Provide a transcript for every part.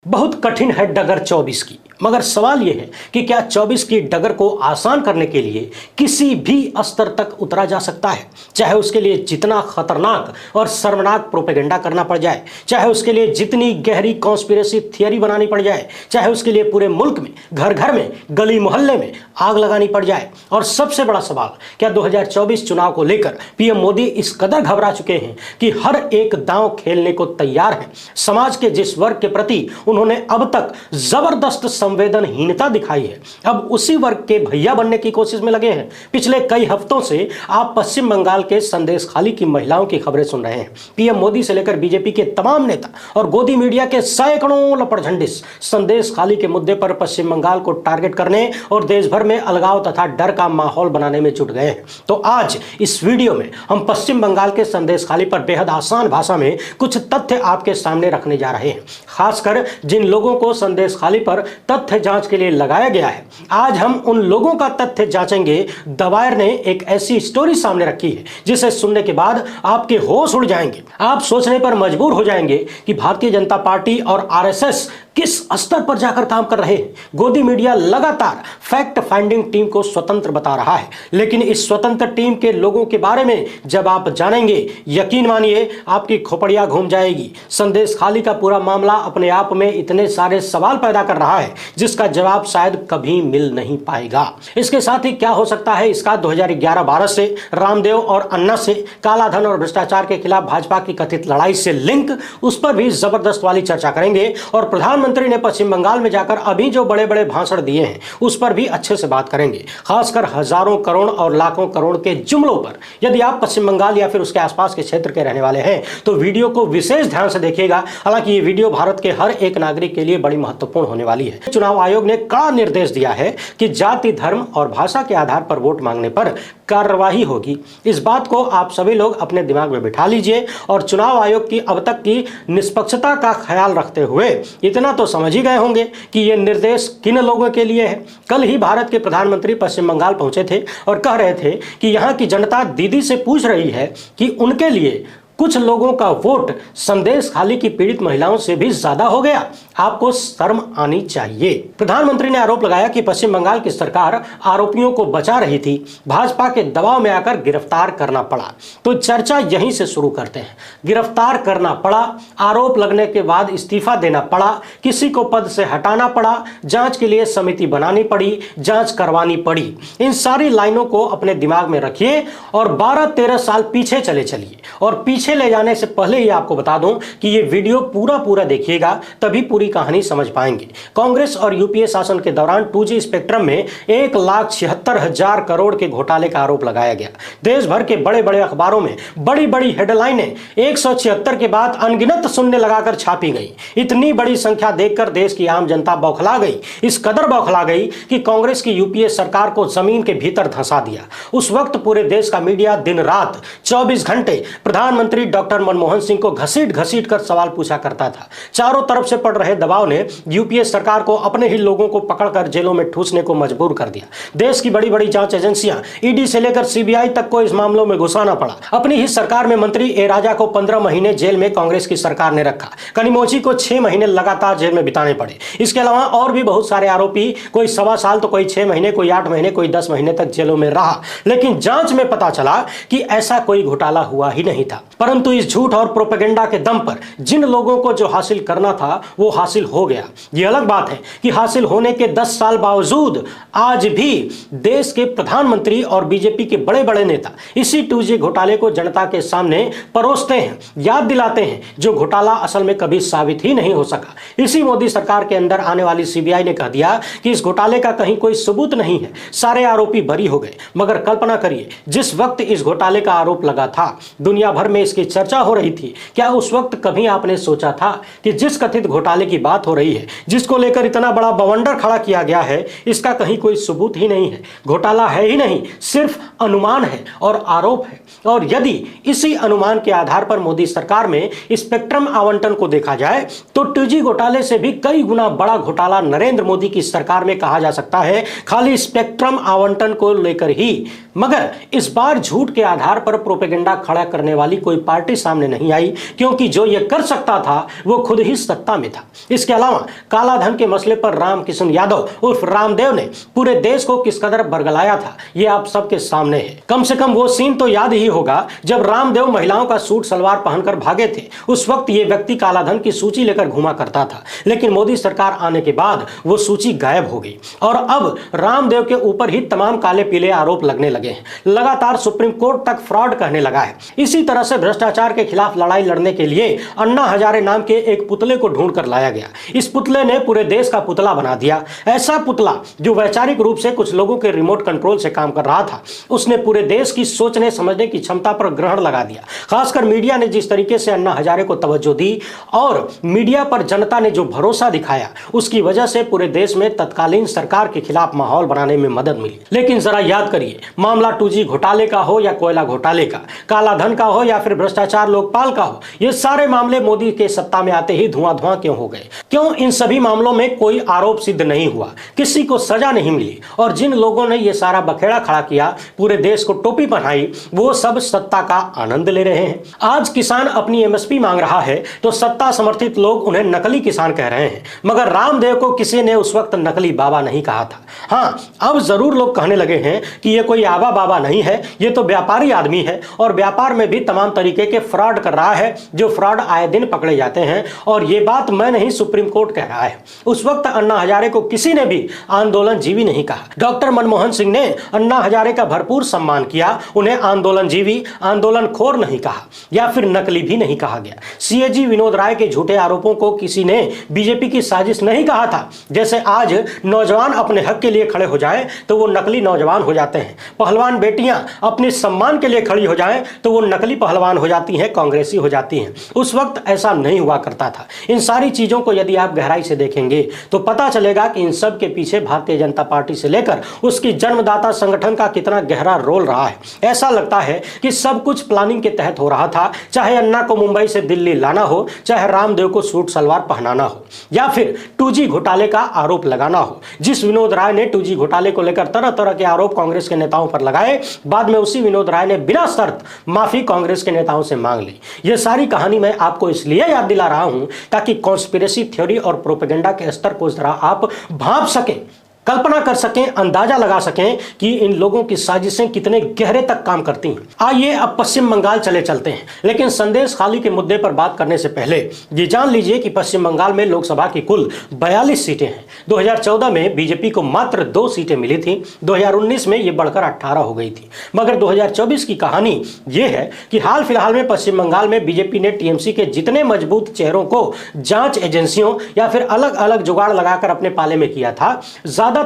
बहुत कठिन है डगर 24 की। मगर सवाल यह है कि क्या 24 की डगर को आसान करने के लिए किसी भी स्तर तक उतरा जा सकता है, चाहे उसके लिए जितना खतरनाक और शर्मनाक प्रोपेगेंडा करना पड़ जाए, चाहे उसके लिए जितनी गहरी कॉन्स्पिरेसी थियरी बनानी पड़ जाए, चाहे उसके लिए पूरे मुल्क में घर घर में गली मोहल्ले में आग लगानी पड़ जाए। और सबसे बड़ा सवाल, क्या 2024 चुनाव को लेकर पीएम मोदी इस कदर घबरा चुके हैं कि हर एक दांव खेलने को तैयार है। समाज के जिस वर्ग के प्रति उन्होंने अब तक जबरदस्त संवेदनहीनता दिखाई है, अब उसी वर्ग के भैया बनने की कोशिश में लगे हैं। पिछले कई हफ्तों से आप पश्चिम बंगाल के संदेशखाली की महिलाओं की खबरें सुन रहे हैं। पीएम मोदी से लेकर बीजेपी के तमाम नेता और गोदी मीडिया के सैकड़ों लपड़झंडिस संदेशखाली के मुद्दे पर पश्चिम बंगाल को टारगेट करने और देश भर में अलगाव तथा डर का माहौल बनाने में जुट गए हैं। तो आज इस वीडियो में हम पश्चिम बंगाल के संदेशखाली पर बेहद आसान भाषा में कुछ तथ्य आपके सामने रखने जा रहे हैं, खासकर जिन लोगों को संदेशखाली पर तथ्य जांच के लिए लगाया गया है। आज हम उन लोगों का तथ्य जांचेंगे। द वायर ने एक ऐसी स्टोरी सामने रखी है जिसे सुनने के बाद आपके होश उड़ जाएंगे। आप सोचने पर मजबूर हो जाएंगे कि भारतीय जनता पार्टी और आरएसएस किस स्तर पर जाकर काम कर रहे हैं। गोदी मीडिया लगातार फैक्ट फाइंडिंग टीम को स्वतंत्र बता रहा है, लेकिन इस स्वतंत्र टीम के लोगों के बारे में जब आप जानेंगे, यकीन मानिए आपकी खोपड़ियां घूम जाएगी। संदेशखाली का पूरा मामला अपने आप में इतने सारे सवाल पैदा कर रहा है जिसका जवाब शायद कभी मिल नहीं पाएगा। इसके साथ ही क्या हो सकता है इसका 2011-12 से रामदेव और अन्ना से काला धन और भ्रष्टाचार के खिलाफ भाजपा की कथित लड़ाई से लिंक, उस पर भी जबरदस्त वाली चर्चा करेंगे। और प्रधानमंत्री ने पश्चिम बंगाल में जाकर अभी जो बड़े बड़े भाषण दिए हैं उस पर भी अच्छे से बात करेंगे, खासकर हजारों करोड़ और लाखों करोड़ के जुमलों पर। यदि आप पश्चिम बंगाल या फिर उसके आसपास के क्षेत्र के रहने वाले हैं तो वीडियो को विशेष ध्यान से देखिएगा। हालांकि ये वीडियो भारत के हर एक नागरिक के लिए बड़ी महत्वपूर्ण होने वाली है। चुनाव आयोग ने कड़ा निर्देश दिया है कि जाति, धर्म और भाषा के आधार पर वोट मांगने पर कार्रवाई होगी। इस बात को आप सभी लोग अपने दिमाग में बिठा लीजिए और चुनाव आयोग की अब तक की निष्पक्षता का ख्याल रखते हुए इतना तो समझ ही गए होंगे कि यह निर्देश किन लोगों के लिए है। कल ही भारत के प्रधानमंत्री पश्चिम बंगाल पहुंचे थे और कह रहे थे कि यहां की जनता दीदी से पूछ रही है कि उनके लिए कुछ लोगों का वोट संदेशखाली की पीड़ित महिलाओं से भी ज्यादा हो गया। आपको शर्म आनी चाहिए। प्रधानमंत्री ने आरोप लगाया कि पश्चिम बंगाल की सरकार आरोपियों को बचा रही थी, भाजपा के दबाव में आकर गिरफ्तार करना पड़ा। तो चर्चा यहीं से शुरू करते हैं। गिरफ्तार करना पड़ा, आरोप लगने के बाद इस्तीफा देना पड़ा, किसी को पद से हटाना पड़ा, जांच के लिए समिति बनानी पड़ी, जांच करवानी पड़ी। इन सारी लाइनों को अपने दिमाग में रखिए और 12-13 साल पीछे चले चलिए। और पीछे ले जाने से पहले ही आपको बता दूं कि ये वीडियो पूरा देखिएगा, तभी पूरी कहानी समझ पाएंगे। कांग्रेस और यूपीए शासन के दौरान 2G स्पेक्ट्रम में 1,76,000 करोड़ के घोटाले का आरोप लगाया गया। देश भर के बड़े बड़े अखबारों में बड़ी बड़ी हेडलाइनें 176 के बाद अनगिनत शून्य लगाकर छापी गई। इतनी बड़ी संख्या देखकर देश की आम जनता बौखला गई, इस कदर बौखला गई कि कांग्रेस की यूपीए सरकार को जमीन के भीतर धंसा दिया। उस वक्त पूरे देश का मीडिया दिन रात 24 घंटे प्रधानमंत्री डॉक्टर मनमोहन सिंह को घसीट कर सवाल पूछा करता था। चारों तरफ से पड़ रहे दबाव ने यूपीए सरकार को अपने ही लोगों को पकड़कर जेलों में ठूसने को मजबूर कर दिया। देश की बड़ी बड़ी जांच एजेंसियां ईडी से लेकर सीबीआई तक को इस मामलों में घुसाना पड़ा। अपनी ही सरकार में मंत्री ए राजा को 15 महीने जेल में कांग्रेस की सरकार ने रखा। कनिमोझी को 6 महीने लगातार जेल में बिताने पड़े। इसके अलावा और भी बहुत सारे आरोपी, कोई 1.25 साल तो कोई 6 महीने, कोई 8 महीने, कोई 10 महीने तक जेलों में रहा। लेकिन जांच में पता चला कि ऐसा कोई घोटाला हुआ ही नहीं था। परंतु इस झूठ और प्रोपेगेंडा के दम पर जिन लोगों को जो हासिल करना था वो हासिल हो गया। ये अलग बात है कि हासिल होने के 10 साल बावजूद आज भी देश के प्रधानमंत्री और बीजेपी के बड़े बड़े नेता इसी 2G घोटाले को जनता के सामने परोसते हैं, याद दिलाते हैं, जो घोटाला असल में कभी साबित ही नहीं हो सका। इसी मोदी सरकार के अंदर आने वाली सीबीआई ने कह दिया कि इस घोटाले का कहीं कोई सबूत नहीं है, सारे आरोपी बरी हो गए। मगर कल्पना करिए, जिस वक्त इस घोटाले का आरोप लगा था, दुनिया भर में इसकी चर्चा हो रही थी। क्या उस वक्त कभी आपने सोचा था कि जिस कथित घोटाले की बात हो रही है, जिसको लेकर इतना बड़ा बवंडर खड़ा किया गया है, इसका कहीं कोई सबूत ही नहीं है, घोटाला है ही नहीं, सिर्फ अनुमान है और आरोप है। और यदि इसी अनुमान के आधार पर मोदी सरकार में स्पेक्ट्रम आवंटन को देखा जाए तो 2G घोटाले से भी कई गुना बड़ा घोटाला नरेंद्र मोदी की सरकार में कहा जा सकता है। खाली स्पेक्ट्रम आवंटन को लेकर ही मगर इस बार झूठ के आधार पर प्रोपेगेंडा खड़ा करने वाली कोई पार्टी सामने नहीं आई, क्योंकि जो ये कर सकता था वो खुद ही सत्ता में था। इसके अलावा काला धन के मसले पर रामकिशन यादव उर्फ रामदेव ने पूरे देश को किस कदर बरगलाया था, ये आप सबके सामने है। कम से कम वो सीन तो याद ही होगा जब रामदेव महिलाओं का सूट सलवार पहनकर भागे थे। उस वक्त ये व्यक्ति काला धन की सूची लेकर घुमा करता था, लेकिन मोदी सरकार आने के बाद वो सूची गायब हो गई और अब रामदेव के ऊपर ही तमाम काले पीले आरोप लगने लगे हैं। लगातार सुप्रीम कोर्ट तक फ्रॉड कहने लगा है। इसी तरह से भ्रष्टाचार के खिलाफ लड़ाई लड़ने के लिए अन्ना हजारे नाम के एक पुतले को ढूंढ कर लाया गया। इस पुतले ने पूरे देश का पुतला बना दिया। ऐसा पुतला जो वैचारिक रूप से कुछ लोगों के रिमोट कंट्रोल से काम कर रहा था। उसने पूरे देश की सोचने समझने की क्षमता पर ग्रहण लगा दिया। खासकर मीडिया ने जिस तरीके से अन्ना हजारे को तवज्जो दी और मीडिया पर जनता ने जो भरोसा दिखाया, उसकी वजह से पूरे देश में तत्कालीन सरकार के खिलाफ माहौल बनाने में मदद मिली। लेकिन जरा याद करिए, मामला 2G घोटाले का हो या कोयला घोटाले का, काला धन का हो या फिर भ्रष्टाचार लोकपाल का हो, ये सारे मामले मोदी के सत्ता में आते ही धुआं धुआं क्यों हो गए? क्यों इन सभी मामलों में कोई आरोप सिद्ध नहीं हुआ, किसी को सजा नहीं मिली? और जिन लोगों ने ये सारा बखेड़ा खड़ा किया, पूरे देश को टोपी पहनाई, वो सब सत्ता का आनंद ले रहे हैं। आज किसान अपनी MSP मांग रहा है तो सत्ता समर्थित लोग उन्हें नकली किसान कह रहे हैं। मगर रामदेव को किसी ने उस वक्त नकली बाबा नहीं कहा था। हाँ, अब जरूर लोग कहने लगे हैं कि ये कोई आबा बाबा नहीं है, ये तो व्यापारी आदमी है और व्यापार में भी तमाम तरीके के फ्रॉड कर रहा है, जो फ्रॉड आए दिन पकड़े जाते हैं। और ये बात मैं नहीं, सुप्रीम कोर्ट कह रहा है। उस वक्त अन्ना हजारे को किसी ने भी आंदोलन जीवी नहीं कहा। डॉक्टर मनमोहन सिंह ने अन्ना हजारे का भरपूर सम्मान किया, उन्हें आंदोलन जीवी, आंदोलन खोर नहीं कहा या फिर नकली भी नहीं कहा गया। CAG विनोद राय के झूठे आरोपों को किसी ने बीजेपी की साजिश नहीं कहा था। जैसे आज नौजवान अपने हक के लिए खड़े हो जाएं तो वो नकली नौजवान हो जाते हैं, पहलवान बेटियां अपने सम्मान के लिए खड़ी हो जाएं तो वो नकली पहलवान हो जाती हैं, कांग्रेसी हो जाती हैं। उस वक्त ऐसा नहीं हुआ करता था। इन सारी चीजों को यदि आप गहराई से देखेंगे तो पता चलेगा कि इन सब के पीछे भारतीय जनता पार्टी से लेकर उसकी जन्मदाता संगठन का कितना गहरा रोल रहा है। ऐसा लगता है कि सब कुछ प्लानिंग के तहत हो रहा था, चाहे अन्ना को मुंबई से दिल्ली लाना हो, चाहे रामदेव को सूट सलवार पहनाना हो, या फिर 2G घोटाले का आरोप लगाना हो। जिस विनोद राय ने 2G घोटाले को लेकर तरह तरह के आरोप कांग्रेस के नेताओं पर लगाए, बाद में उसी विनोद राय ने बिना शर्त माफी कांग्रेस के नेताओं से मांग ली। यह सारी कहानी मैं आपको इसलिए याद दिला रहा हूं ताकि कॉन्स्पिरेसी थ्योरी और प्रोपेगेंडा के स्तर को जरा आप भांप सकें, कल्पना कर सकें, अंदाजा लगा सकें कि इन लोगों की साजिशें कितने गहरे तक काम करती हैं। आइए अब पश्चिम बंगाल चले चलते हैं, लेकिन संदेश खाली के मुद्दे पर बात करने से पहले ये जान लीजिए कि पश्चिम बंगाल में लोकसभा की कुल 42 सीटें हैं। 2014 में बीजेपी को मात्र 2 सीटें मिली थी, 2019 में ये बढ़कर 18 हो गई थी। मगर 2024 की कहानी ये है कि हाल फिलहाल में पश्चिम बंगाल में बीजेपी ने TMC के जितने मजबूत चेहरों को जांच एजेंसियों या फिर अलग अलग जुगाड़ लगाकर अपने पाले में किया था, ज्यादातर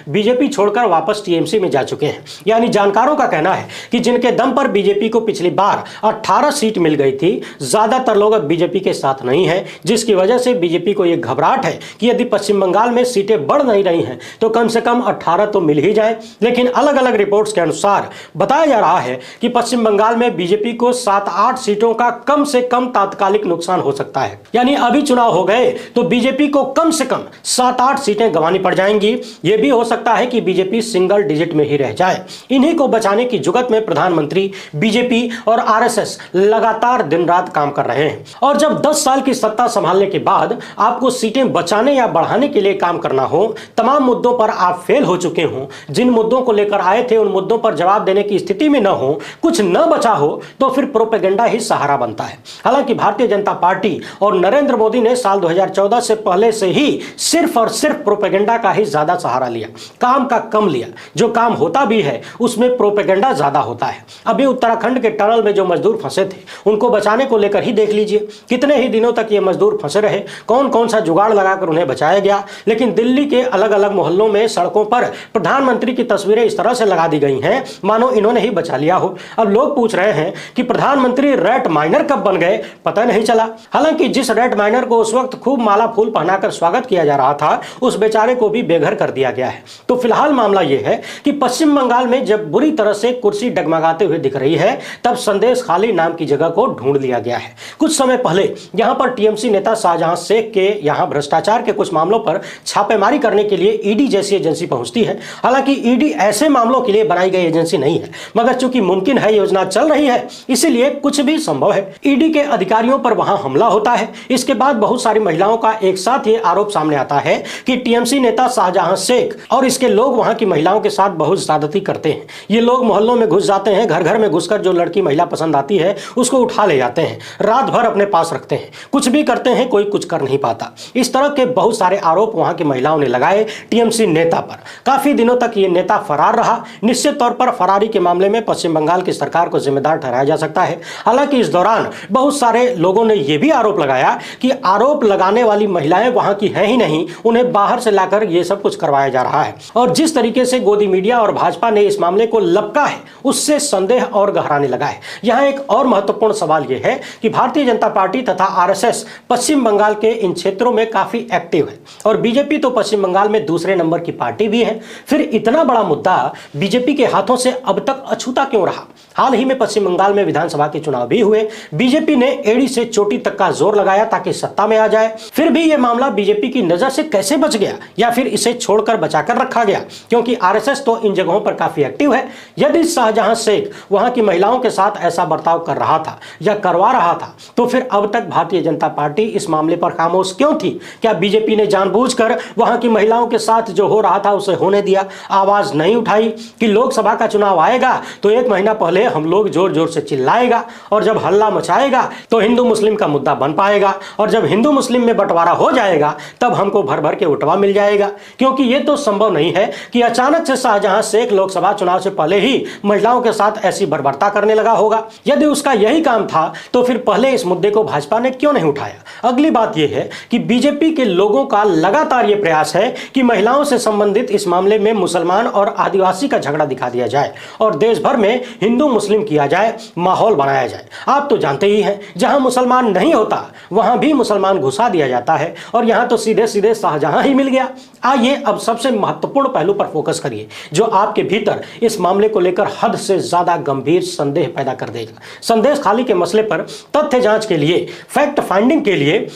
बीजेपी छोड़कर वापस TMC में जा चुके हैं। यानी जानकारों का कहना है कि जिनके दम पर बीजेपी को पिछली बार 18 सीट मिल गई थी, ज्यादातर लोग अब बीजेपी के साथ नहीं हैं, जिसकी वजह से बीजेपी को यह घबराहट है कि यदि पश्चिम बंगाल में सीटें बढ़ नहीं रही हैं तो कम से कम 18 तो मिल ही जाए। लेकिन अलग अलग रिपोर्ट्स के अनुसार बताया जा रहा है कि पश्चिम बंगाल में बीजेपी को 7-8 सीटों का कम से कम तात्कालिक नुकसान हो सकता है। यानी अभी चुनाव हो गए तो बीजेपी को कम से कम 7-8 सीटें गंवानी पड़ जाएंगी। यह भी हो सकता है कि बीजेपी सिंगल डिजिट में ही रह जाए। इन्हीं को बचाने की जुगत में प्रधानमंत्री, बीजेपी और RSS लगातार दिन रात काम कर रहे हैं। और जब 10 साल की सत्ता संभालने के बाद आपको सीटें बचाने या बढ़ाने के लिए काम करना हो, तमाम मुद्दों पर आप फेल हो चुके हो, जिन मुद्दों को लेकर आए थे उन मुद्दों पर जवाब देने की स्थिति में न हो, कुछ न बचा हो, तो फिर प्रोपेगेंडा ही सहारा बनता है। हालांकि भारतीय जनता पार्टी और नरेंद्र मोदी ने साल 2014 से पहले से ही सिर्फ और सिर्फ प्रोपेगेंडा का ही ज्यादा सहारा लिया, काम का कम लिया। जो काम होता भी है उसमें प्रोपेगेंडा ज्यादा होता है। अभी उत्तराखंड के टनल में जो मजदूर फंसे थे उनको बचाने को लेकर ही देख लीजिए, कितने ही दिनों तक ये मजदूर फंसे रहे, कौन कौन सा जुगाड़ लगाकर उन्हें बचाया गया। लेकिन दिल्ली के अलग अलग मोहल्लों में सड़कों पर प्रधानमंत्री की तस्वीरें इस तरह से लगा दी गई हैं मानो इन्होंने ही बचा लिया हो। अब लोग पूछ रहे हैं कि प्रधानमंत्री रेट माइनर कब बन गए, पता नहीं चला। हालांकि जिस रेट माइनर को उस वक्त खूब माला फूल पहनाकर स्वागत किया जा रहा था, उस बेचारे को भी बेघर कर दिया गया है। तो फिलहाल मामला यह है कि पश्चिम बंगाल में जब बुरी तरह से कुर्सी डगमगाते हुए दिख रही है, तब संदेश खाली नाम की जगह को ढूंढ लिया गया है। कुछ समय पहले यहां पर टीएमसी नेता शाहजहां शेख के यहां भ्रष्टाचार के कुछ मामलों पर छापेमारी करने के लिए ईडी जैसी एजेंसी पहुंचती है। हालांकि ईडी ऐसे मामलों के लिए बनाई गई एजेंसी नहीं है, मगर चूंकि मुमकिन है योजना चल रही है, इसीलिए कुछ भी संभव है। ईडी के अधिकारियों पर वहां हमला होता है। इसके बाद बहुत सारी महिलाओं का एक साथ ये आरोप सामने आता है कि टीएमसी नेता शाहजहां शेख और इसके लोग वहां की महिलाओं के साथ बहुत ज्यादती करते हैं। ये लोग मोहल्लों में घुस जाते हैं, घर घर में घुसकर जो लड़की महिला पसंद आती है उसको उठा ले जाते हैं, रात भर अपने पास रखते हैं, कुछ भी करते हैं, कोई कुछ कर नहीं पाता। इस तरह के बहुत सारे आरोप वहां की महिलाओं ने लगाए टीएमसी नेता पर। काफी दिनों तक ये नेता फरार रहा। निश्चित तौर पर फरारी के मामले में पश्चिम बंगाल की सरकार को जिम्मेदार ठहराया जा सकता है। हालांकि इस दौरान बहुत सारे लोगों ने यह भी आरोप लगाया कि आरोप लगाने वाली महिलाएं वहां की हैं ही नहीं, उन्हें बाहर से लाकर यह सब कुछ करवाया जा रहा है। और जिस तरीके से गोदी मीडिया और भाजपा ने इस मामले को लपका है, उससे संदेह और गहराने लगा है। यहां एक और महत्वपूर्ण सवाल यह है कि भारतीय जनता पार्टी तथा आरएसएस पश्चिम बंगाल के इन क्षेत्रों में काफी एक्टिव है और बीजेपी तो पश्चिम बंगाल में दूसरे नंबर की पार्टी भी है। फिर इतना बड़ा मुद्दा बीजेपी के हाथों से अब तक अछूता क्यों रहा? हाल ही में पश्चिम बंगाल में विधानसभा के चुनाव भी हुए। बीजेपी ने एड़ी से चोटी तक का जोर लगाया ताकि सत्ता में आ जाए। फिर भी यह मामला बीजेपी की नजर से कैसे बच गया, या फिर इसे छोड़कर बचाकर रखा गया? क्योंकि आरएसएस तो इन जगहों पर काफी एक्टिव है। यदि शाहजहां शेख वहां की महिलाओं के साथ ऐसा बर्ताव कर रहा था या करवा रहा था, तो फिर अब तक भारतीय जनता पार्टी इस मामले पर खामोश क्यों थी? क्या बीजेपी ने जानबूझकर वहां की महिलाओं के साथ जो हो रहा था उसे होने दिया? आवाज नहीं उठाई कि लोकसभा का चुनाव आएगा तो एक महीना पहले हम लोग जोर जोर से चिल्लाएगा, और जब हल्ला मचाएगा तो हिंदू मुस्लिम का मुद्दा बन पाएगा, और जब हिंदू मुस्लिम में बंटवारा हो जाएगा तब हमको भर भर के उठवा मिल जाएगा। क्योंकि यह तो संभव नहीं है कि अचानक से शाहजहां शेख लोकसभा चुनाव से पहले ही महिलाओं के साथ ऐसी बर्बरता करने लगा होगा। यदि उसका यही काम था तो फिर पहले इस मुद्दे को भाजपा ने क्यों नहीं उठाया? अगली बात यह है कि बीजेपी के लोगों का लगातार यह प्रयास है कि महिलाओं से संबंधित इस मामले में मुसलमान और आदिवासी का झगड़ा दिखा दिया जाए और देश भर में हिंदू मुस्लिम किया जाए, माहौल बनाया जाए। आप तो जानते ही हैं, जहां मुसलमान नहीं होता वहां भी मुसलमान घुसा दिया जाता है, और यहां तो सीधे सीधे शाहजहां ही मिल गया। आइए अब सबसे महत्वपूर्ण पहलू पर फोकस करिए, जो आपके भीतर इस मामले को लेकर हद से ज्यादा गंभीर संदेह पैदा कर देगा। संदेश खाली के मसले पर तथ्य जांच के लिए, फैक्ट फाइंडिंग के लिए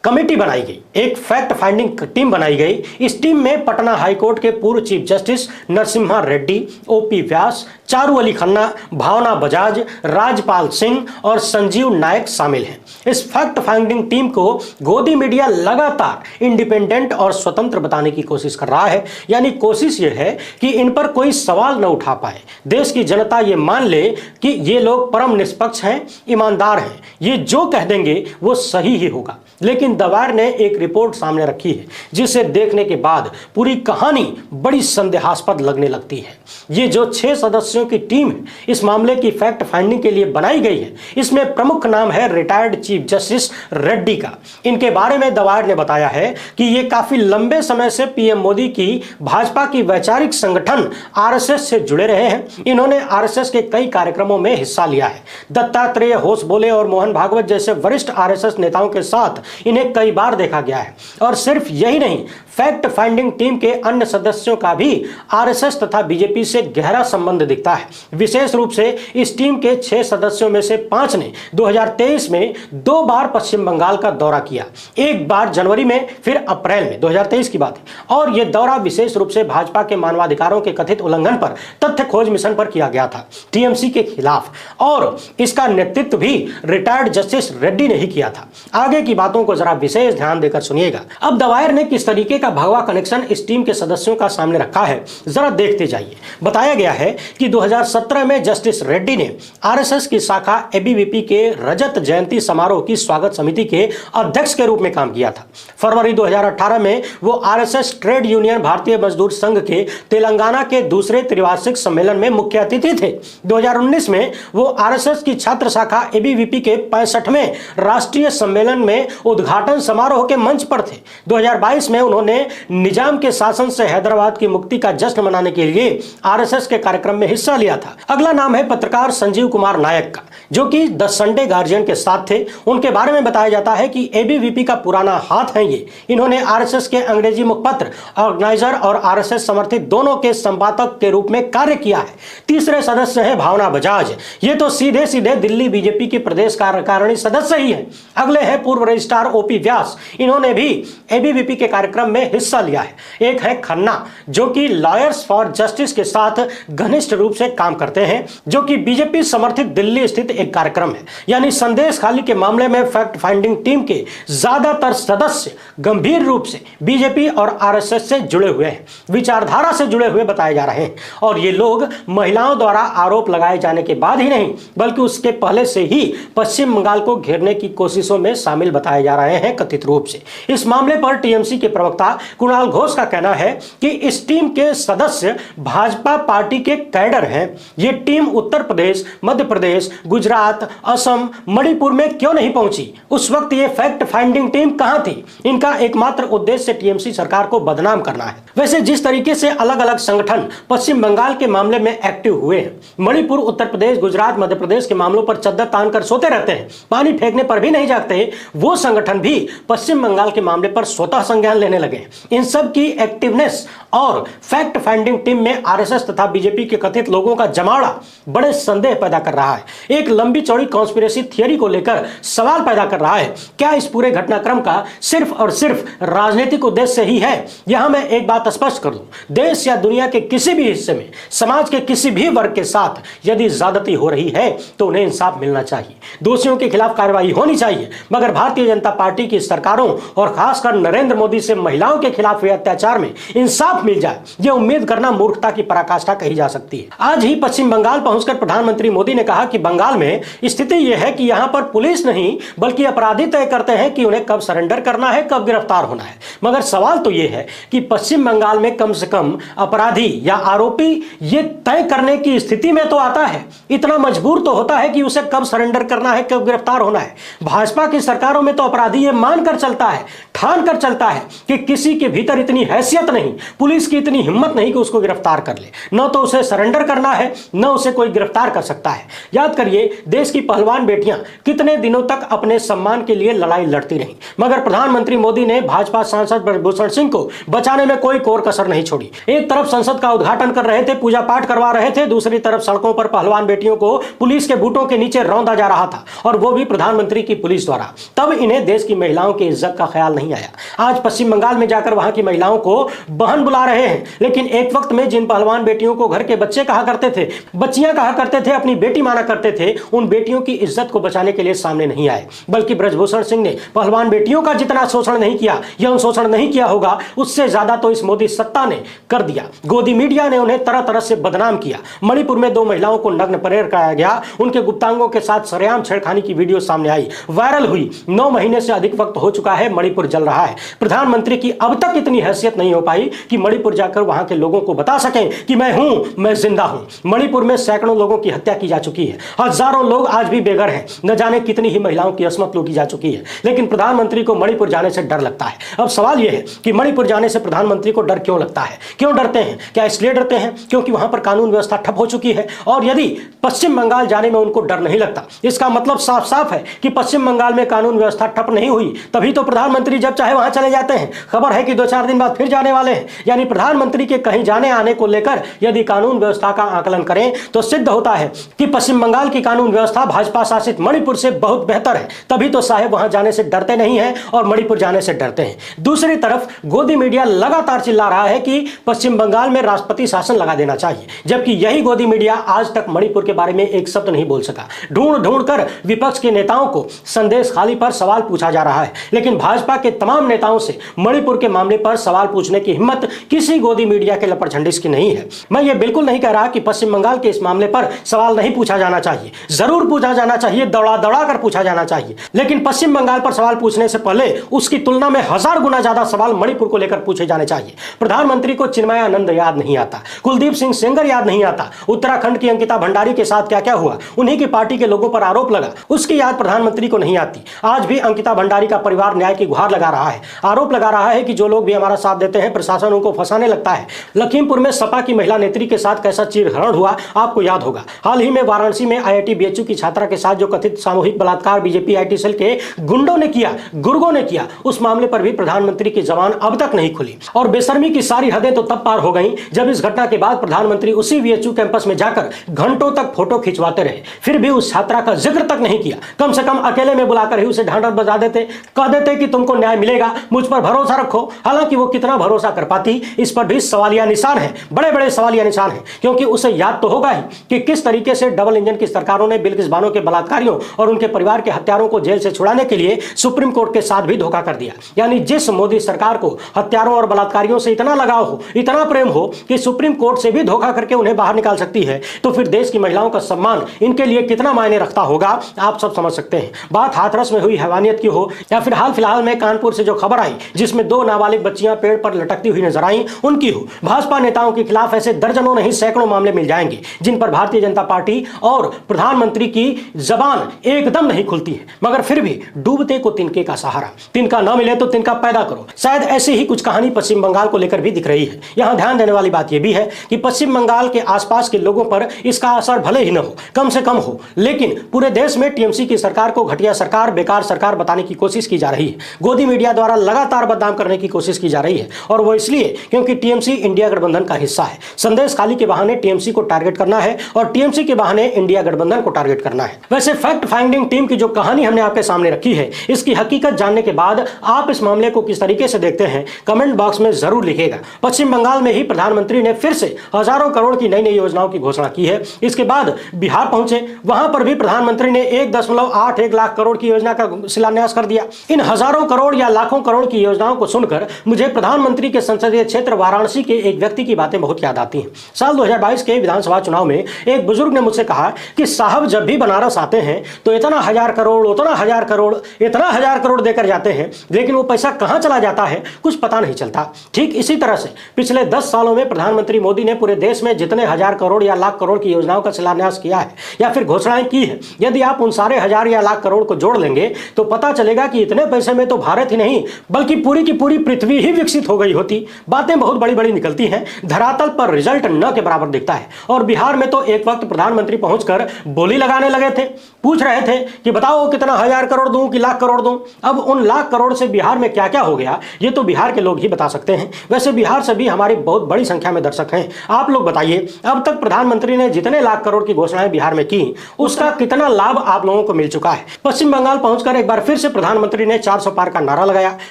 कमेटी बनाई गई, एक फैक्ट फाइंडिंग टीम बनाई गई। इस टीम में पटना हाईकोर्ट के पूर्व chief justice Narasimha Reddy, OP Vyas, Charu Ali Khanna, Bhavna Bajaj, Rajpal Singh और संजीव नायक शामिल हैं। इस फैक्ट फाइंडिंग टीम को गोदी मीडिया लगातार इंडिपेंडेंट और स्वतंत्र बताने की कोशिश कर रहा है। यानी कोशिश यह है कि इन पर कोई सवाल न उठा पाए, देश की जनता ये मान ले कि ये लोग परम निष्पक्ष हैं, ईमानदार हैं, ये जो कह देंगे वो सही ही होगा। लेकिन दवार ने एक रिपोर्ट सामने रखी है जिसे देखने के बाद पूरी कहानी बड़ी संदेहास्पद लगने लगती है। ये जो 6 सदस्यों की टीम है, इस मामले की फैक्ट फाइंडिंग के लिए बनाई गई है, इसमें प्रमुख नाम है रिटायर्ड चीफ जस्टिस रेड्डी का। इनके बारे में दवार ने बताया है कि ये काफी लंबे समय से पीएम मोदी की भाजपा की वैचारिक संगठन आरएसएस से जुड़े रहे हैं। इन्होंने आरएसएस के कई कार्यक्रमों में हिस्सा लिया है। दत्तात्रेय होसबोले और मोहन भागवत जैसे वरिष्ठ आरएसएस नेताओं के साथ इन्हें कई बार देखा गया है। और सिर्फ यही नहीं, फैक्ट फाइंडिंग टीम के अन्य सदस्यों का भी आरएसएस तथा बीजेपी से गहरा संबंध दिखता है। विशेष रूप से इस टीम के 6 सदस्यों में से 5 ने 2023 में 2 बार पश्चिम बंगाल का दौरा किया, एक बार जनवरी में, फिर अप्रैल में, 2023 की बात है। और यह दौरा विशेष रूप से भाजपा के मानवाधिकारों के कथित उल्लंघन पर तथ्य खोज मिशन पर किया गया था, टीएमसी के खिलाफ, और इसका नेतृत्व भी रिटायर्ड जस्टिस रेड्डी ने ही किया था। आगे की बातों को जरा विशेष ध्यान देकर सुनिएगा। अब दवायर ने किस तरीके का भगवा कनेक्शन इस टीम के सदस्यों का सामने रखा है, जरा देखते जाइए। बताया गया है कि 2017 में जस्टिस रेड्डी ने आरएसएस की शाखा एबीवीपी के रजत जयंती समारोह की स्वागत समिति के अध्यक्ष के रूप में काम किया था। फरवरी 2018 में वो आरएसएस ट्रेड यूनियन भारतीय मजदूर संघ के तेलंगाना के दूसरे त्रिवार्षिक सम्मेलन में मुख्य अतिथि थे। 2019 में वो आरएसएस की छात्र शाखा एबीवीपी के 65वें राष्ट्रीय सम्मेलन में उद्घाटन समारोह के मंच पर थे। 2022 में उन्होंने निजाम के शासन से हैदराबाद की मुक्ति का जश्न मनाने के लिए आरएसएस के कार्यक्रम में हिस्सा लिया था। अगला नाम है पत्रकार संजीव कुमार नायक का, जो कि द संडे गार्जियन के साथ थे। उनके बारे में बताया जाता है कि एबीवीपी का पुराना हाथ है ये। इन्होंने आरएसएस के अंग्रेजी मुखपत्र ऑर्गेनाइजर और आरएसएस समर्थित दोनों के संपादक के रूप में कार्य किया है। तीसरे सदस्य है भावना बजाज। ये तो सीधे सीधे दिल्ली बीजेपी की प्रदेश कार्यकारिणी सदस्य ही है। अगले हैं पूर्व रजिस्ट्रार ओपी व्यास। इन्होंने भी एबीवीपी के कार्यक्रम में हिस्सा लिया है। एक है खन्ना, जो कि लॉयर्स फॉर जस्टिस के साथ घनिष्ठ रूप से काम करते हैं, जो कि बीजेपी समर्थित दिल्ली स्थित एक कार्यक्रम है। यानी संदेश खाली के मामले में फैक्ट फाइंडिंग टीम के ज्यादातर सदस्य गंभीर रूप से बीजेपी और आरएसएस से जुड़े हुए हैं, विचारधारा से जुड़े हुए बताए जा रहे हैं। और ये लोग महिलाओं द्वारा आरोप लगाए जाने के बाद ही नहीं, बल्कि उसके पहले से ही पश्चिम बंगाल को घेरने की कोशिशों में शामिल बताए जा रहे हैं कथित रूप से। इस मामले पर टीएमसी के प्रवक्ता कुणाल घोष का कहना है कि इस टीम के सदस्य भाजपा पार्टी के कैडर हैं। ये टीम उत्तर प्रदेश, मध्य प्रदेश, गुजरात, असम, मणिपुर में क्यों नहीं पहुंची? उस वक्त ये फैक्ट फाइंडिंग टीम कहां थी? इनका एकमात्र उद्देश्य टीएमसी सरकार को बदनाम करना है। वैसे जिस तरीके से अलग अलग संगठन पश्चिम बंगाल के मामले में एक्टिव हुए हैं, मणिपुर, उत्तर प्रदेश, गुजरात, मध्य प्रदेश के मामलों पर चद्दर तान कर सोते रहते हैं, पानी फेंकने पर भी नहीं जागते, वो संगठन भी पश्चिम बंगाल के मामले पर स्वतः संज्ञान लेने लगे। इन सब की एक्टिवनेस और फैक्ट फाइंडिंग टीम में आरएसएस तथा बीजेपी के कथित लोगों का जमावड़ा बड़े संदेह पैदा कर रहा है। एक लंबी चौड़ी कॉन्स्पिरेसी थियरी को लेकर सवाल पैदा कर रहा है। क्या इस पूरे घटनाक्रम का सिर्फ और सिर्फ राजनीतिक उद्देश्य ही है? यहां मैं एक बात स्पष्ट कर दूं, देश या दुनिया के किसी भी हिस्से में समाज के किसी भी वर्ग के साथ यदि ज्यादती हो रही है तो उन्हें इंसाफ मिलना चाहिए, दोषियों के खिलाफ कार्रवाई होनी चाहिए। मगर भारतीय जनता पार्टी की सरकारों और खासकर नरेंद्र मोदी से महिलाओं के खिलाफ हुए अत्याचार में इंसाफ मिल जाए, यह उम्मीद करना मूर्खता की पराकाष्ठा कही जा सकती है। आज ही पश्चिम बंगाल पहुंचकर प्रधानमंत्री मोदी ने कहा कि बंगाल में स्थिति यह है कि यहां पर पुलिस नहीं बल्कि अपराधी तय करते हैं कि उन्हें कब सरेंडर करना है, कब गिरफ्तार होना है। मगर सवाल तो यह है कि पश्चिम बंगाल में कम से कम अपराधी या आरोपी ये तय करने की स्थिति में तो आता है, इतना मजबूर तो होता है कि उसे कब सरेंडर करना है, कब गिरफ्तार होना है। भाजपा की सरकारों में तो अपराधी ये मानकर चलता है, ठान कर चलता है कि किसी के भीतर इतनी हैसियत नहीं, पुलिस की इतनी हिम्मत नहीं कि उसको गिरफ्तार कर ले, न तो उसे सरेंडर करना है न उसे कोई गिरफ्तार कर सकता है। याद करिए, देश की पहलवान बेटियां कितने दिनों तक अपने सम्मान के लिए लड़ाई लड़ती रहीं, मगर प्रधानमंत्री मोदी ने भाजपा सांसद ब्रजभूषण सिंह को बचाने में कोई कोर कसर नहीं छोड़ी। एक तरफ संसद का उद्घाटन कर रहे थे, पूजा पाठ करवा रहे थे, दूसरी तरफ सड़कों पर पहलवान बेटियों को पुलिस के बूटों के नीचे रौंदा जा रहा था, और वो भी प्रधानमंत्री की पुलिस द्वारा। तब इन्हें देश की महिलाओं की इज्जत का ख्याल नहीं आया। आज पश्चिम बंगाल में जाकर वहां की महिलाओं को बहन बुला रहे हैं, लेकिन एक वक्त में जिन पहलवान बेटियों को घर के बच्चे कहा करते थे, बच्चियां कहा करते थे, अपनी बेटी माना करते थे, उन बेटियों की इज्जत को बचाने के लिए सामने नहीं आए। बल्कि ब्रजभूषण सिंह ने पहलवान बेटियों का जितना शोषण नहीं किया, यौन शोषण नहीं किया होगा, उससे ज्यादा तो इस मोदी सत्ता ने कर दिया। गोदी मीडिया ने उन्हें तरह तरह से बदनाम किया। मणिपुर में 2 महिलाओं को नग्न परेड कराया गया, उनके गुप्तांगों के साथ सरेआम छेड़खानी की वीडियो सामने आई, वायरल हुई। 9 महीने से अधिक वक्त हो चुका है, मणिपुर जल रहा है। प्रधानमंत्री की अब तक इतनी हैसियत नहीं हो पाई कि मणिपुर जाकर वहां के लोगों को बता सकें कि मैं हूं, मैं जिंदा हूं। मणिपुर में सैकड़ों लोगों की हत्या की जा चुकी है, हजारों लोग आज भी बेघर हैं, न जाने कितनी ही महिलाओं की अस्मत लूटी जा चुकी है, लेकिन प्रधानमंत्री को मणिपुर जाने से डर लगता है। अब सवाल यह है कि मणिपुर जाने से प्रधानमंत्री को डर क्यों लगता है? क्यों डरते हैं? क्या इसलिए डरते हैं क्योंकि वहां पर कानून व्यवस्था ठप हो चुकी है? और यदि पश्चिम बंगाल जाने में उनको डर नहीं लगता, इसका मतलब साफ साफ है कि पश्चिम बंगाल में कानून व्यवस्था ठप नहीं हुई, तभी तो प्रधानमंत्री जब चाहे वहां चले जाते हैं। खबर है कि 2-4 दिन बाद फिर जाने वाले हैं। यानी प्रधानमंत्री के कहीं जाने आने को लेकर यदि कानून व्यवस्था का आकलन करें तो सिद्ध होता है कि पश्चिम बंगाल की कानून व्यवस्था भाजपा शासित मणिपुर से बहुत बेहतर है। तभी तो साहेब वहां जाने से डरते नहीं हैं और मणिपुर जाने से डरते हैं। दूसरी तरफ गोदी मीडिया लगातार चिल्ला रहा है कि पश्चिम बंगाल में राष्ट्रपति शासन लगा देना चाहिए, जबकि यही गोदी मीडिया आज तक मणिपुर के बारे में एक शब्द नहीं बोल सका। ढूंढ ढूंढ कर विपक्ष के नेताओं को संदेश खाली पर सवाल पूछा जा रहा है, लेकिन भाजपा के तमाम नेताओं से मणिपुर के मामले पर सवाल पूछने की हिम्मत किसी गोदी मीडिया के लपड़झंडिस की नहीं है। मैं ये बिल्कुल नहीं कह रहा कि पश्चिम बंगाल के इस मामले पर सवाल नहीं पूछा जाना चाहिए, जरूर पूछा जाना चाहिए, दौड़ा दौड़ा कर पूछा जाना चाहिए, लेकिन पश्चिम बंगाल पर सवाल पूछने से पहले उसकी तुलना में 1000 गुना ज्यादा सवाल मणिपुर को लेकर पूछे जाने चाहिए। प्रधानमंत्री को चिन्मयानंद याद नहीं आता, कुलदीप सिंह सेंगर याद नहीं आता, उत्तराखंड की अंकिता भंडारी के साथ क्या क्या हुआ, उन्हीं की पार्टी के लोगों पर आरोप लगा, उसकी याद प्रधानमंत्री को नहीं आती। आज भी अंकिता भंडारी का परिवार न्याय की गुहार लगा रहा है। आरोप लगा रहा है कि जो लोग भी हमारा साथ देते हैं प्रशासन उनको फंसाने लगता है। लखीमपुर में सपा की महिला नेत्री के साथ कैसा चीरहरण हुआ आपको याद होगा। हाल ही में वाराणसी में IIT BHU की छात्रा के साथ जो कथित सामूहिक बलात्कार बीजेपी IT सेल के गुंडों ने किया, गुर्गों ने किया, उस मामले पर भी प्रधानमंत्री की जबान अब तक नहीं खुली। और बेशर्मी की सारी हदें तो तब पार हो गई जब इस घटना के बाद प्रधानमंत्री उसी BHU कैंपस में जाकर घंटों तक फोटो खिंचवाते रहे, फिर भी उस छात्रा का जिक्र तक नहीं किया। कम से कम अकेले में बुलाकर ही उसे ढांढस बजा देते, कह देते कि तुमको न्याय मिलेगा, मुझ पर भरोसा रखो। हालांकि वो कितना भरोसा कर पाती, इस पर भी सवालिया निशान है, बड़े बड़े सवालिया निशान है। क्योंकि उसे याद तो होगा ही कि किस तरीके से डबल इंजन की सरकारों ने बिल्किस बानो के बलात्कारियों और उनके परिवार के हत्यारों को जेल से छुड़ाने के लिए सुप्रीम कोर्ट के साथ भी धोखा कर दिया। यानी जिस मोदी सरकार को हत्यारों और बलात्कारियों से इतना लगाव हो, इतना प्रेम हो कि सुप्रीम कोर्ट से भी धोखा करके उन्हें बाहर निकाल सकती है, तो फिर देश की महिलाओं का सम्मान इनके लिए कितना मायने रखता होगा आप सब समझ सकते हैं। बात हाथरस में हुई हैवानियत की हो या फिर हाल फिलहाल में कानपुर से जो खबर आई जिसमें 2 नाबालिग बच्चियां पेड़ पर लटकती हुई नजर आई उनकी हो, भाजपा नेताओं के खिलाफ ऐसे दर्जनों नहीं सैकड़ों मामले मिल जाएंगे जिन पर भारतीय जनता पार्टी और प्रधानमंत्री की जबान एकदम नहीं खुलती है। मगर फिर भी डूबते को तिनके का सहारा, तिनका न मिले तो तिनका पैदा करो। शायद ऐसी ही कुछ कहानी पश्चिम बंगाल को लेकर भी दिख रही है। यहां ध्यान देने वाली बात यह भी है कि पश्चिम बंगाल के आसपास के लोगों पर इसका असर भले ही न हो, कम से कम हो, लेकिन पूरे देश में TMC की सरकार को घटिया सरकार, बेकार सरकार बताने की कोशिश की जा रही है। गोदी मीडिया द्वारा लगातार बदनाम करने की कोशिश की जा रही है और वो इसलिए क्योंकि TMC इंडिया गठबंधन का हिस्सा है। संदेश खाली के बहाने TMC को टारगेट करना है और TMC के बहाने इंडिया गठबंधन को टारगेट करना है। वैसे फैक्ट फाइंडिंग टीम की जो कहानी हमने आपके सामने रखी है, इसकी हकीकत जानने के बाद आप इस मामले को किस तरीके से देखते हैं कमेंट बॉक्स में जरूर लिखिएगा। पश्चिम बंगाल में ही प्रधानमंत्री ने फिर से हजारों करोड़ की नई नई योजनाओं की घोषणा की है। इसके बाद बिहार पहुंचे, वहां पर भी प्रधानमंत्री ने 1.81 लाख करोड़ की योजना का शिलान्यास कर दिया। इन हजारों करोड़ या लाखों करोड़ की योजनाओं को सुनकर मुझे प्रधानमंत्री के संसदीय क्षेत्र वाराणसी के एक व्यक्ति की बातें बहुत याद आती हैं। साल 2022 के विधानसभा चुनाव में एक बुजुर्ग ने मुझसे कहा कि साहब जब भी बनारस आते हैं तो इतना हजार करोड़, उतना हजार करोड़, इतना हजार करोड़ देकर जाते हैं, लेकिन वो पैसा कहां चला जाता है कुछ पता नहीं चलता। ठीक इसी तरह से पिछले 10 सालों में प्रधानमंत्री मोदी ने पूरे देश में जितने हजार करोड़ या लाख करोड़ की योजनाओं का शिलान्यास किया है या फिर घोषणाएं की है, यदि आप उन सारे हजार या लाख करोड़ को जोड़ लेंगे तो पता चलेगा कि इतने पैसे में तो भारत ही नहीं बल्कि पूरी की पूरी पृथ्वी ही विकसित हो गई होती। बातें बहुत बड़ी बड़ी निकलती हैं, धरातल पर रिजल्ट न के बराबर दिखता है। और बिहार में तो एक वक्त प्रधानमंत्री पहुंचकर बोली लगाने लगे थे, पूछ रहे थे कि बताओ कितना हजार करोड़ दूं कि लाख करोड़ दूं। अब उन लाख करोड़ से बिहार में क्या क्या हो गया ये तो बिहार के लोग ही बता सकते हैं। वैसे बिहार से भी हमारी बहुत बड़ी संख्या में दर्शक हैं। आप लोग बताइए, अब तक प्रधानमंत्री ने जितने लाख करोड़ की घोषणाएं बिहार में की उसका कितना लाभ आप लोगों को मिल चुका है। पश्चिम बंगाल पहुंचकर एक बार फिर से प्रधानमंत्री ने 400 पार का नारा लगाया,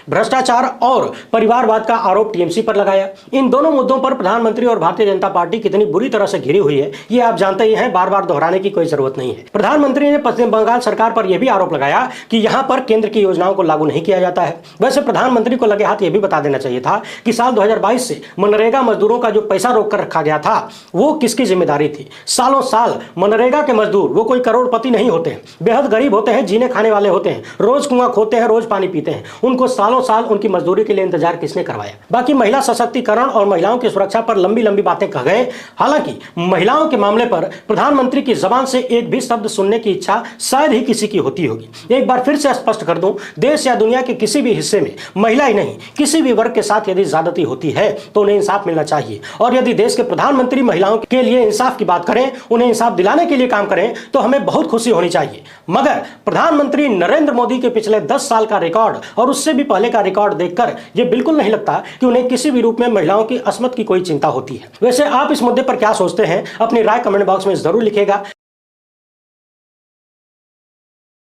भ्रष्टाचार और परिवारवाद का आरोप TMC पर लगाया। इन दोनों मुद्दों पर प्रधानमंत्री और भारतीय जनता पार्टी कितनी बुरी तरह से घिरी हुई है ये आप जानते ही हैं, बार बार दोहराने की कोई जरूरत नहीं है। प्रधानमंत्री ने पश्चिम बंगाल सरकार पर यह भी आरोप लगाया कि यहां पर केंद्र की योजनाओं को लागू नहीं किया जाता है। वैसे प्रधानमंत्री को लगे हाथ यह भी बता देना चाहिए था कि साल 2022 से मनरेगा मजदूरों का जो पैसा रोक कर रखा गया था वो किसकी जिम्मेदारी थी। सालों साल मनरेगा के मजदूर वो कोई करोड़पति नहीं होते हैं, बेहद गरीब होते हैं, जीने खाने वाले होते हैं, रोज कुआं खोदते हैं, रोज पानी पीते हैं। उनको सालों साल उनकी मजदूरी के लिए इंतजार किसने करवाया। बाकी महिला सशक्तिकरण और महिलाओं की सुरक्षा पर लंबी लंबी बातें कह गए। हालांकि महिलाओं के मामले पर प्रधानमंत्री की जबान से एक भी शब्द सुनने की इच्छा शायद ही किसी की होती होगी। एक बार फिर से स्पष्ट कर दूं, देश या दुनिया के किसी भी हिस्से में महिला ही नहीं किसी भी वर्ग के साथ यदि ज्यादती होती है तो उन्हें इंसाफ मिलना चाहिए। और यदि देश के प्रधानमंत्री महिलाओं के लिए इंसाफ की बात करें, उन्हें इंसाफ दिलाने के लिए काम करें तो हमें बहुत खुशी होनी चाहिए। मगर प्रधानमंत्री नरेंद्र मोदी के पिछले 10 साल का रिकॉर्ड और उससे भी पहले का रिकॉर्ड देखकर यह बिल्कुल नहीं लगता कि उन्हें किसी भी रूप में महिलाओं की अस्मत की कोई चिंता होती है। वैसे आप इस मुद्दे पर क्या सोचते हैं, अपनी राय कमेंट बॉक्स में जरूर लिखिएगा।